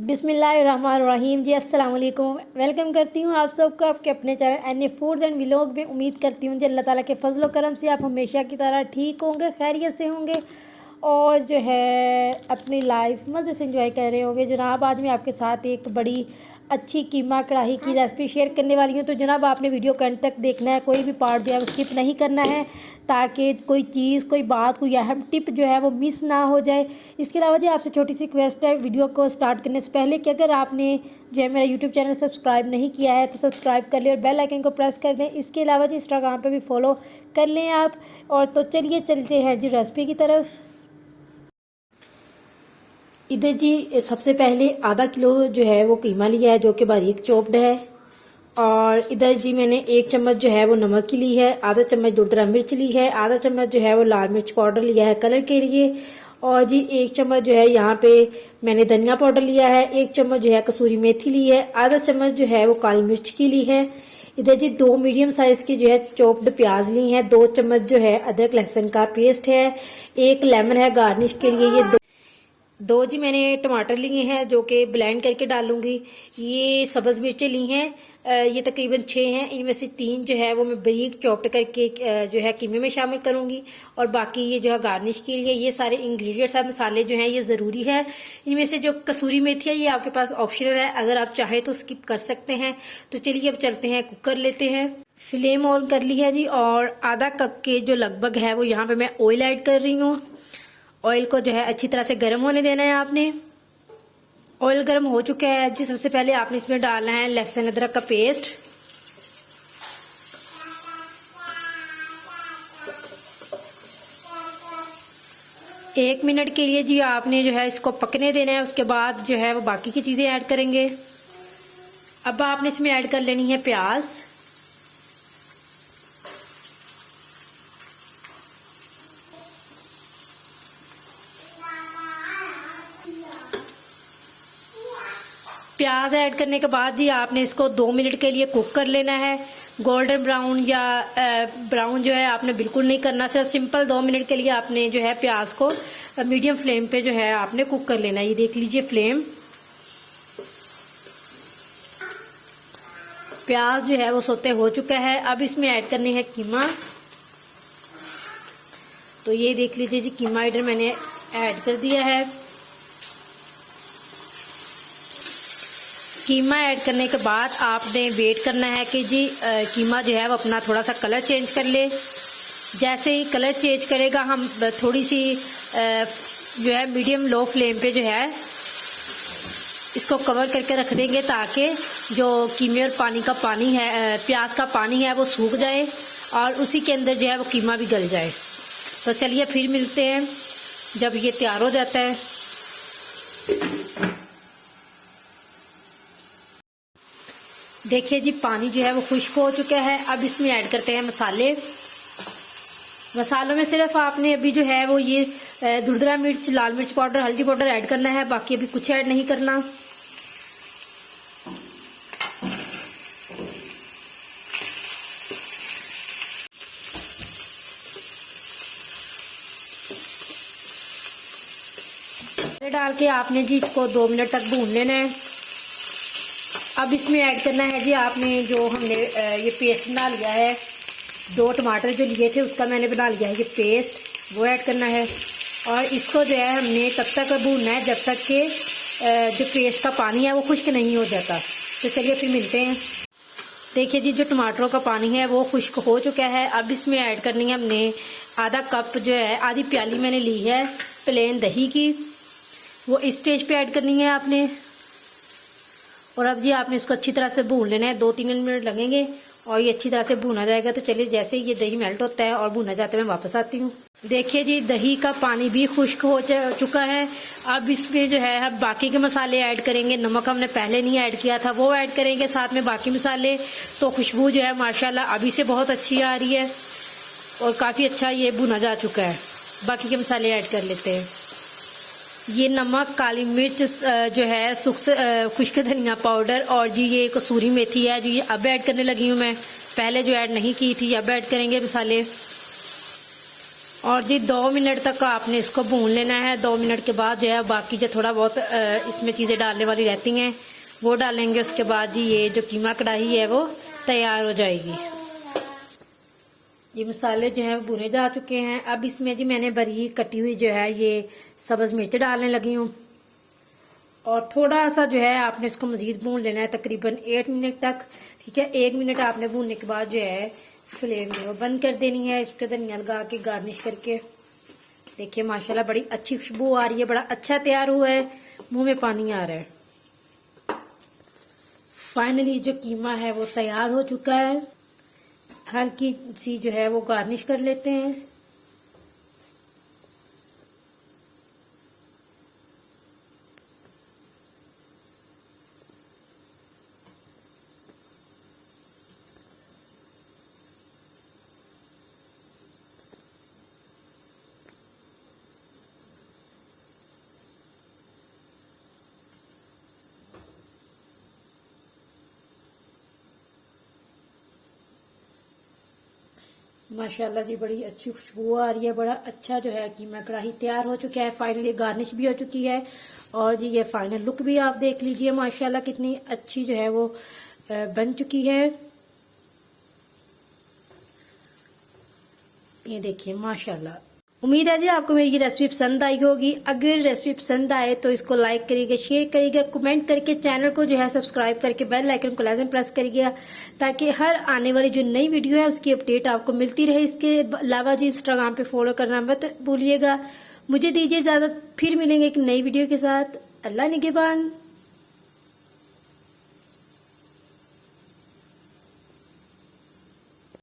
बिस्मिल्लाहिर्रहमानिर्रहीम जी, अस्सलाम वालेकुम। वेलकम करती हूँ आप सबको आपके अपने channel N A foods and vlog में। उम्मीद करती हूँ कि अल्लाह ताला के फजल करम से आप हमेशा की तरह ठीक होंगे, खैरियत से होंगे और जो है अपनी लाइफ मज़े से एंजॉय कर रहे होंगे। जनाब, आज मैं आपके साथ एक बड़ी अच्छी कीमा कढ़ाई की रेसिपी शेयर करने वाली हूँ। तो जनाब, आपने वीडियो को अंत तक देखना है, कोई भी पार्ट जो है वो स्किप नहीं करना है, ताकि कोई चीज़, कोई बात, कोई अहम टिप जो है वो मिस ना हो जाए। इसके अलावा जी आपसे छोटी सी रिक्वेस्ट है वीडियो को स्टार्ट करने से पहले कि अगर आपने जो है मेरा यूट्यूब चैनल सब्सक्राइब नहीं किया है तो सब्सक्राइब कर लें और बेल आइकन को प्रेस कर दें। इसके अलावा जी इंस्टाग्राम पे भी फॉलो कर लें आप। और तो चलिए चलते हैं जी रेसिपी की तरफ। इधर जी सबसे पहले आधा किलो जो है वो कीमा लिया है, जो कि बारीक चॉप्ड है। और इधर जी मैंने 1 चम्मच जो है वो नमक की ली है, आधा चम्मच दुर्दरा मिर्च ली है, आधा चम्मच जो है वो लाल मिर्च पाउडर लिया है कलर के लिए। और जी 1 चम्मच जो है यहाँ पे मैंने धनिया पाउडर लिया है, 1 चम्मच जो है कसूरी मेथी ली है, आधा चम्मच जो है वो काली मिर्च की ली है। इधर जी 2 मीडियम साइज की जो है चॉप्ड प्याज ली है, 2 चम्मच जो है अदरक लहसुन का पेस्ट है, 1 लेमन है गार्निश के लिए। ये दो जी मैंने टमाटर लिए हैं जो कि ब्लेंड करके डालूंगी। ये सब्ज मिर्चें ली हैं, ये तकरीबन 6 हैं। इनमें से 3 जो है वो मैं बारीक चॉप्ड करके जो है कीमे में शामिल करूंगी। और बाकी ये जो है गार्निश के लिए ये सारे इंग्रेडिएंट्स है, मसाले जो हैं ये ज़रूरी है। इनमें से जो कसूरी मेथी है ये आपके पास ऑप्शनल है, अगर आप चाहें तो स्किप कर सकते हैं। तो चलिए अब चलते हैं, कुकर लेते हैं। फ्लेम ऑन कर ली है जी और आधा कप के जो लगभग है वो यहाँ पे मैं ऑयल ऐड कर रही हूँ। ऑयल को जो है अच्छी तरह से गर्म होने देना है आपने। ऑयल गर्म हो चुका है जी। सबसे पहले आपने इसमें डालना है लहसुन अदरक का पेस्ट। एक मिनट के लिए जी आपने जो है इसको पकने देना है, उसके बाद जो है वो बाकी की चीजें ऐड करेंगे। अब आपने इसमें ऐड कर लेनी है प्याज। प्याज ऐड करने के बाद जी आपने इसको 2 मिनट के लिए कुक कर लेना है। गोल्डन ब्राउन या ब्राउन जो है आपने बिल्कुल नहीं करना, सिर्फ सिंपल 2 मिनट के लिए आपने जो है प्याज को मीडियम फ्लेम पे जो है आपने कुक कर लेना है। ये देख लीजिए फ्लेम, प्याज जो है वो सोते हो चुका है। अब इसमें ऐड करनी है कीमा। तो ये देख लीजिए जी कीमा इधर मैंने ऐड कर दिया है। कीमा ऐड करने के बाद आपने वेट करना है कि जी कीमा जो है वो अपना थोड़ा सा कलर चेंज कर ले। जैसे ही कलर चेंज करेगा हम थोड़ी सी जो है मीडियम लो फ्लेम पे जो है इसको कवर करके रख देंगे, ताकि जो कीमे और पानी का पानी है, प्याज का पानी है वो सूख जाए और उसी के अंदर जो है वो कीमा भी गल जाए। तो चलिए फिर मिलते हैं जब ये तैयार हो जाता है। देखिए जी पानी जो है वो खुश्क हो चुका है। अब इसमें ऐड करते हैं मसाले। मसालों में सिर्फ आपने अभी जो है वो ये दुर्दरा मिर्च, लाल मिर्च पाउडर, हल्दी पाउडर ऐड करना है, बाकी अभी कुछ ऐड नहीं करना। डाल के आपने जी इसको 2 मिनट तक भून लेना है। अब इसमें ऐड करना है जी आपने जो हमने ये पेस्ट बना लिया है, 2 टमाटर जो लिए थे उसका मैंने बना लिया है ये पेस्ट, वो ऐड करना है। और इसको जो है हमने तब तक भूनना है जब तक कि जो पेस्ट का पानी है वो खुश्क नहीं हो जाता। तो चलिए फिर मिलते हैं। देखिए जी जो टमाटरों का पानी है वो खुश्क हो चुका है। अब इसमें ऐड करनी है हमने आधा कप जो है, आधी प्याली मैंने ली है प्लेन दही की, वो इस स्टेज पे ऐड करनी है आपने। और अब जी आपने इसको अच्छी तरह से भून लेना है, 2-3 मिनट लगेंगे और ये अच्छी तरह से भूना जाएगा। तो चलिए जैसे ही ये दही मेल्ट होता है और भुना जाता है मैं वापस आती हूँ। देखिए जी दही का पानी भी खुश्क हो चुका है। अब इसमें जो है हम बाकी के मसाले ऐड करेंगे। नमक हमने पहले नहीं ऐड किया था, वो ऐड करेंगे साथ में बाकी मसाले। तो खुशबू जो है माशाल्लाह अभी से बहुत अच्छी आ रही है और काफ़ी अच्छा ये भुना जा चुका है। बाकी के मसाले ऐड कर लेते हैं। ये नमक, काली मिर्च जो है, खुश्क धनिया पाउडर और जी ये कसूरी मेथी है जो ये अब ऐड करने लगी हूँ मैं, पहले जो ऐड नहीं की थी, अब ऐड करेंगे मसाले। और जी 2 मिनट तक आपने इसको भून लेना है। 2 मिनट के बाद जो है बाकी जो थोड़ा बहुत इसमें चीज़ें डालने वाली रहती हैं वो डालेंगे। उसके बाद जी ये जो कीमा कढ़ाई है वो तैयार हो जाएगी। ये मसाले जो है भुने जा चुके हैं। अब इसमें जी मैंने बारीक कटी हुई जो है ये सब्ज मिर्च डालने लगी हूँ और थोड़ा सा जो है आपने इसको मजीद भून लेना है तकरीबन 8 मिनट तक। ठीक है, 1 मिनट आपने भूनने के बाद जो है फ्लेम जो है बंद कर देनी है। इसके धनिया लगा के गार्निश करके देखिए माशाल्लाह बड़ी अच्छी खुशबू आ रही है, बड़ा अच्छा तैयार हुआ है, मुंह में पानी आ रहा है। फाइनली जो कीमा है वो तैयार हो चुका है। हल्की सी जो है वो गार्निश कर लेते हैं। माशाल्लाह जी बड़ी अच्छी खुशबू आ रही है, बड़ा अच्छा जो है कीमा कढ़ाई तैयार हो चुका है। फाइनली गार्निश भी हो चुकी है और जी ये फाइनल लुक भी आप देख लीजिए माशाल्लाह कितनी अच्छी जो है वो बन चुकी है। ये देखिए माशाल्लाह। उम्मीद है जी आपको मेरी ये रेसिपी पसंद आई होगी। अगर रेसिपी पसंद आए तो इसको लाइक करिएगा, शेयर करिएगा, कमेंट करके चैनल को जो है सब्सक्राइब करके बेल आइकन को लाजम प्रेस करिएगा ताकि हर आने वाली जो नई वीडियो है उसकी अपडेट आपको मिलती रहे। इसके अलावा जी इंस्टाग्राम पे फॉलो करना मत भूलिएगा। मुझे दीजिए इजाजत, फिर मिलेंगे एक नई वीडियो के साथ। अल्लाह निगहबान।